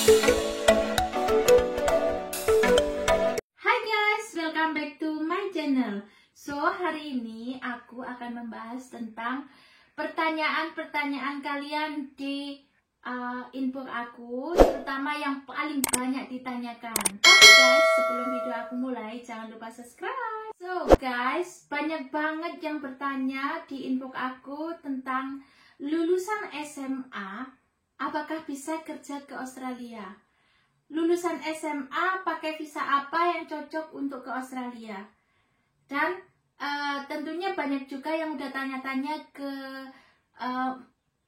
Hai guys, welcome back to my channel. So, hari ini aku akan membahas tentang pertanyaan-pertanyaan kalian di inbox aku, terutama yang paling banyak ditanyakan. Tapi guys, sebelum video aku mulai, jangan lupa subscribe. So guys, banyak banget yang bertanya di inbox aku tentang lulusan SMA, apakah bisa kerja ke Australia? Lulusan SMA pakai visa apa yang cocok untuk ke Australia? Dan tentunya banyak juga yang udah tanya-tanya ke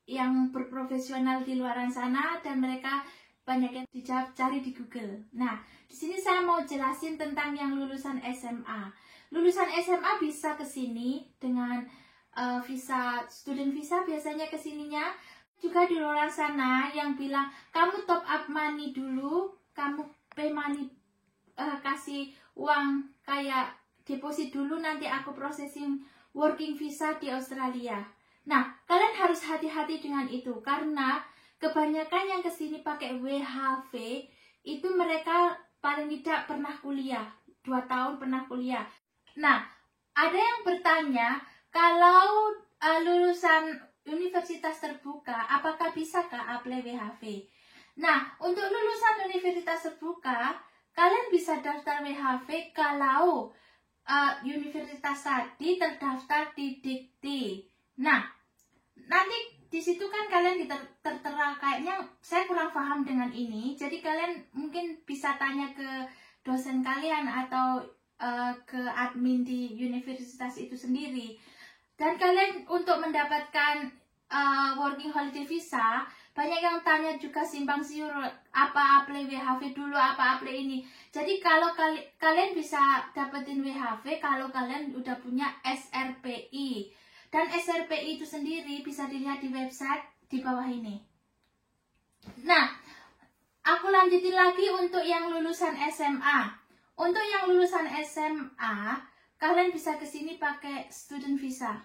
yang berprofesional di luar sana, dan mereka banyak yang dijawab cari di Google. Nah, di sini saya mau jelasin tentang yang lulusan SMA. Lulusan SMA bisa ke sini dengan visa, student visa biasanya kesininya. Juga di luar sana yang bilang kamu top up money dulu, kamu pay money, kasih uang kayak deposit dulu, nanti aku processing working visa di Australia. Nah, kalian harus hati-hati dengan itu, karena kebanyakan yang kesini pakai WHV itu mereka paling tidak pernah kuliah, 2 tahun pernah kuliah. Nah, ada yang bertanya, kalau lulusan universitas terbuka, apakah bisakah apply WHV? Nah, untuk lulusan universitas terbuka, kalian bisa daftar WHV kalau universitas tadi terdaftar di Dikti. Nah, nanti di situ kan kalian tertera, kayaknya saya kurang paham dengan ini. Jadi kalian mungkin bisa tanya ke dosen kalian atau ke admin di universitas itu sendiri. Dan kalian untuk mendapatkan working holiday visa, banyak yang tanya juga simpang siur, apa apply WHV dulu, apa apply ini. Jadi kalau kalian bisa dapetin WHV kalau kalian udah punya SRPI. Dan SRPI itu sendiri bisa dilihat di website di bawah ini. Nah, aku lanjutin lagi untuk yang lulusan SMA. Untuk yang lulusan SMA, kalian bisa kesini pakai student visa.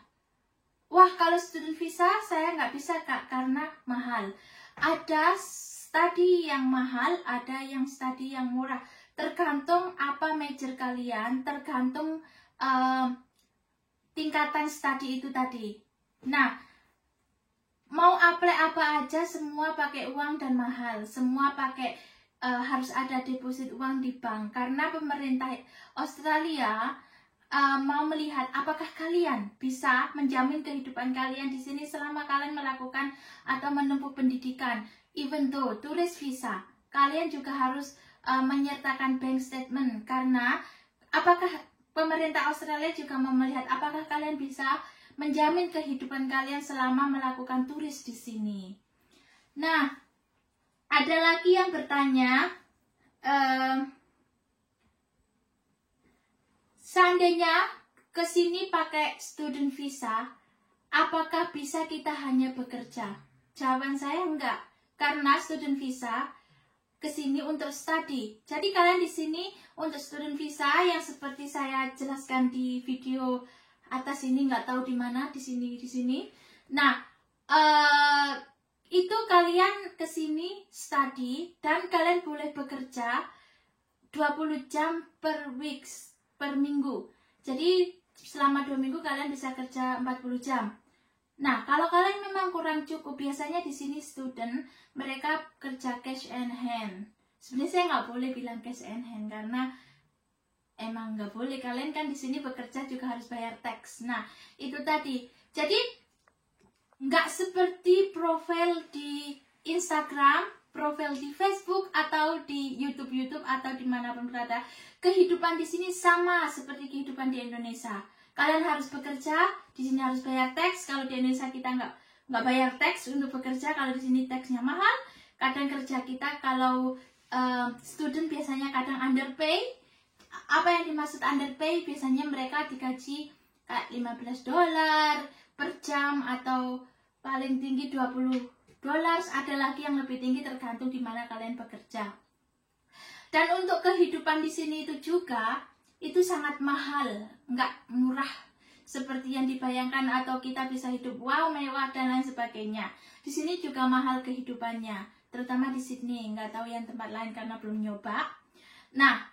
Wah, kalau student visa saya nggak bisa kak, karena mahal. Ada studi yang mahal, ada yang studi yang murah. Tergantung apa major kalian, tergantung tingkatan studi itu tadi. Nah, mau apply apa aja semua pakai uang dan mahal. Semua pakai harus ada deposit uang di bank, karena pemerintah Australia mau melihat apakah kalian bisa menjamin kehidupan kalian di sini selama kalian melakukan atau menempuh pendidikan. Even though turis visa, kalian juga harus menyertakan bank statement, karena apakah pemerintah Australia juga mau melihat apakah kalian bisa menjamin kehidupan kalian selama melakukan turis di sini. Nah, ada lagi yang bertanya, seandainya kesini pakai student visa, apakah bisa kita hanya bekerja? Jawaban saya enggak, karena student visa kesini untuk study. Jadi kalian di sini untuk student visa yang seperti saya jelaskan di video atas ini, nggak tahu di mana, di sini. Nah, itu kalian kesini study dan kalian boleh bekerja 20 jam per weeks, per minggu. Jadi selama 2 minggu kalian bisa kerja 40 jam. Nah, kalau kalian memang kurang cukup, biasanya di sini student mereka kerja cash and hand. Sebenarnya saya nggak boleh bilang cash and hand karena emang nggak boleh. Kalian kan di sini bekerja juga harus bayar tax. Nah, itu tadi. Jadi nggak seperti profil di Instagram, profil di Facebook atau di YouTube atau dimanapun berada. Kehidupan di sini sama seperti kehidupan di Indonesia. Kalian harus bekerja, di sini harus bayar tax. Kalau di Indonesia kita nggak bayar tax untuk bekerja, kalau di sini taxnya mahal. Kadang kerja kita kalau student biasanya kadang underpay. Apa yang dimaksud underpay? Biasanya mereka digaji kayak $15 per jam atau paling tinggi $20. Ada lagi yang lebih tinggi tergantung di mana kalian bekerja. Dan untuk kehidupan di sini itu juga itu sangat mahal, nggak murah seperti yang dibayangkan atau kita bisa hidup wow mewah dan lain sebagainya. Di sini juga mahal kehidupannya. terutama di Sydney. Nggak tahu yang tempat lain karena belum nyoba. Nah,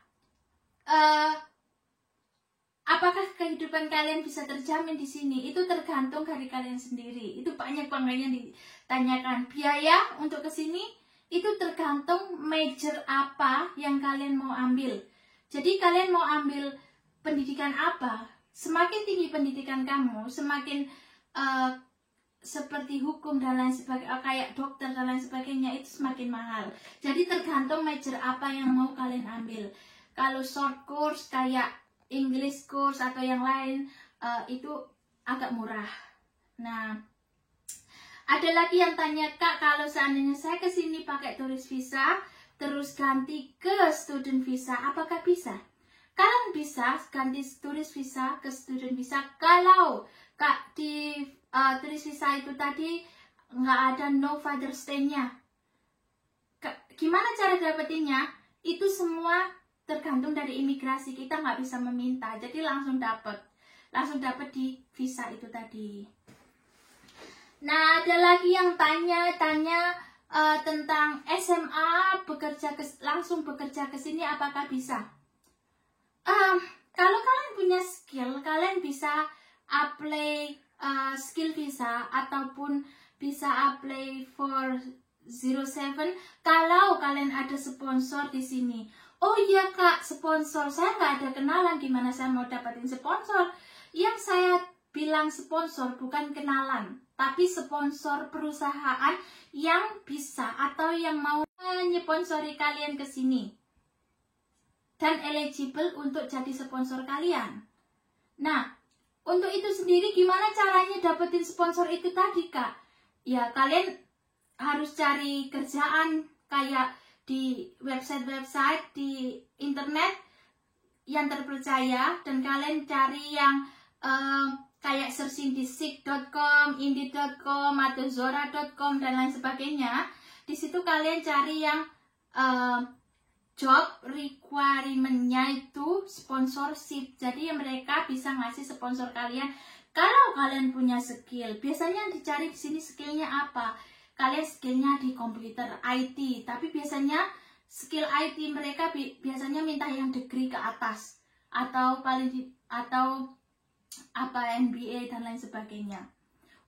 apakah kehidupan kalian bisa terjamin di sini? Itu tergantung dari kalian sendiri. Itu banyak banget yang ditanyakan. Biaya untuk ke sini itu tergantung major apa yang kalian mau ambil. Jadi kalian mau ambil pendidikan apa? Semakin tinggi pendidikan kamu, semakin seperti hukum dan lain sebagainya, kayak dokter dan lain sebagainya, itu semakin mahal. Jadi tergantung major apa yang mau kalian ambil. Kalau short course kayak English course atau yang lain itu agak murah. Nah, ada lagi yang tanya, Kak, kalau seandainya saya kesini pakai turis visa terus ganti ke student visa, apakah bisa? Kalian bisa ganti turis visa ke student visa kalau Kak di turis visa itu tadi nggak ada no father stay-nya. Gimana cara dapetinnya? Itu semua tergantung dari imigrasi, kita nggak bisa meminta, jadi langsung dapat di visa itu tadi. Nah, ada lagi yang tanya tentang SMA langsung bekerja ke sini, apakah bisa? Kalau kalian punya skill, kalian bisa apply skill visa ataupun bisa apply for 07 kalau kalian ada sponsor di sini. Oh iya Kak, sponsor saya nggak ada kenalan, gimana saya mau dapatin sponsor? Yang saya bilang sponsor bukan kenalan, tapi sponsor perusahaan yang bisa atau yang mau menyponsori kalian ke sini dan eligible untuk jadi sponsor kalian. Nah, untuk itu sendiri gimana caranya dapetin sponsor itu tadi Kak? Ya kalian harus cari kerjaan kayak di website-website di internet yang terpercaya, dan kalian cari yang kayak searching di seek.com, indeed.com atau zora.com dan lain sebagainya. Di situ kalian cari yang job requirement-nya itu sponsorship. Jadi mereka bisa ngasih sponsor kalian kalau kalian punya skill. Biasanya yang dicari di sini skillnya apa? Kalian skillnya di komputer IT, tapi biasanya skill IT mereka biasanya minta yang degree ke atas atau MBA dan lain sebagainya.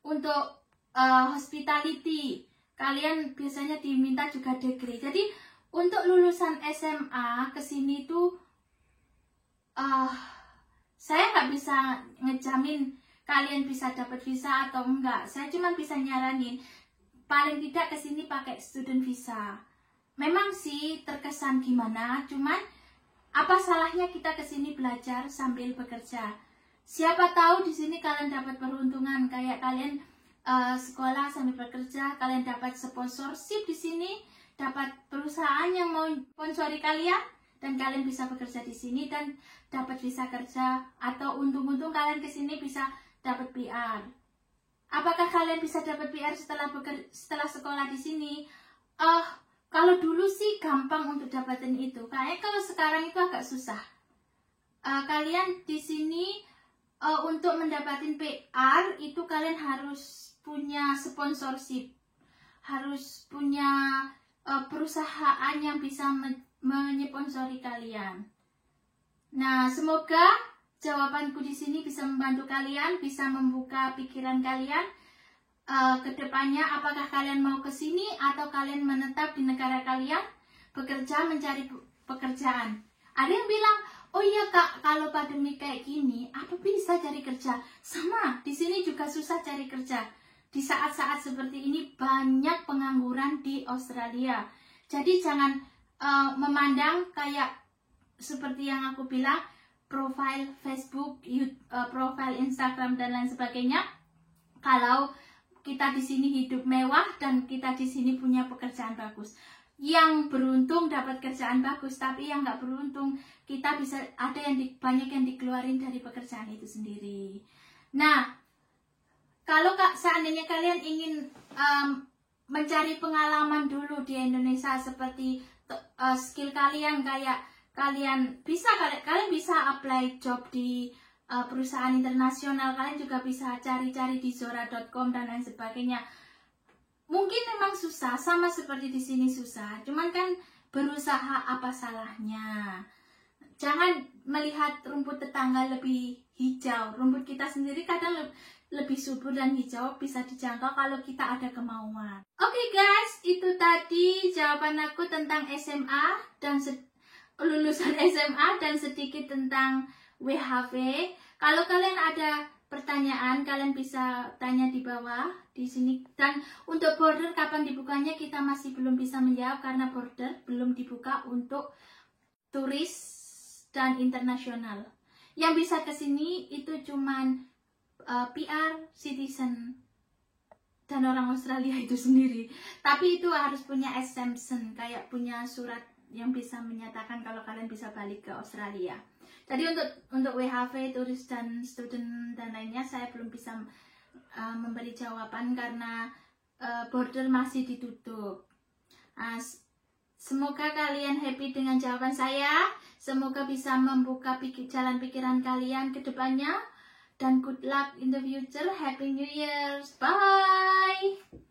Untuk hospitality kalian biasanya diminta juga degree. Jadi untuk lulusan SMA kesini tuh saya nggak bisa ngejamin kalian bisa dapat visa atau enggak. Saya cuma bisa nyaranin paling tidak kesini pakai student visa. Memang sih terkesan gimana, cuman apa salahnya kita kesini belajar sambil bekerja? Siapa tahu di sini kalian dapat peruntungan kayak kalian sekolah sambil bekerja, kalian dapat sponsorship di sini, dapat perusahaan yang mau sponsori kalian, dan kalian bisa bekerja di sini dan dapat visa kerja, atau untung-untung kalian kesini bisa dapat PR. Apakah kalian bisa dapat PR setelah sekolah di sini? Kalau dulu sih gampang untuk dapatin itu. Kayaknya kalau sekarang itu agak susah. Kalian di sini untuk mendapatkan PR itu kalian harus punya sponsorship, harus punya perusahaan yang bisa menyponsori kalian. Nah, semoga jawabanku di sini bisa membantu kalian, bisa membuka pikiran kalian ke depannya. Apakah kalian mau ke sini atau kalian menetap di negara kalian, bekerja mencari pekerjaan. Ada yang bilang, oh iya Kak, kalau pandemi kayak gini, apa bisa cari kerja? Sama, di sini juga susah cari kerja. Di saat-saat seperti ini banyak pengangguran di Australia. Jadi jangan memandang kayak seperti yang aku bilang, profil Facebook, profil Instagram dan lain sebagainya. Kalau kita di sini hidup mewah dan kita di sini punya pekerjaan bagus. Yang beruntung dapat kerjaan bagus, tapi yang nggak beruntung kita bisa ada yang banyak yang dikeluarin dari pekerjaan itu sendiri. Nah, kalau seandainya kalian ingin mencari pengalaman dulu di Indonesia seperti skill kalian kayak kalian bisa apply job di perusahaan internasional, kalian juga bisa cari-cari di zora.com dan lain sebagainya. mungkin memang susah, sama seperti di sini susah. Cuman kan berusaha, apa salahnya? Jangan melihat rumput tetangga lebih hijau. Rumput kita sendiri kadang lebih subur dan hijau, bisa dijangkau kalau kita ada kemauan. Oke guys, itu tadi jawaban aku tentang SMA dan lulusan SMA dan sedikit tentang WHV. Kalau kalian ada pertanyaan, kalian bisa tanya di bawah di sini. Dan untuk border kapan dibukanya kita masih belum bisa menjawab karena border belum dibuka untuk turis dan internasional. Yang bisa ke sini itu cuman PR, citizen, dan orang Australia itu sendiri. Tapi itu harus punya exemption, kayak punya surat yang bisa menyatakan kalau kalian bisa balik ke Australia. Jadi untuk WHV, turis dan student dan lainnya saya belum bisa memberi jawaban karena border masih ditutup. Semoga kalian happy dengan jawaban saya. Semoga bisa membuka jalan pikiran kalian ke depannya. Dan good luck in the future. Happy New Year. Bye.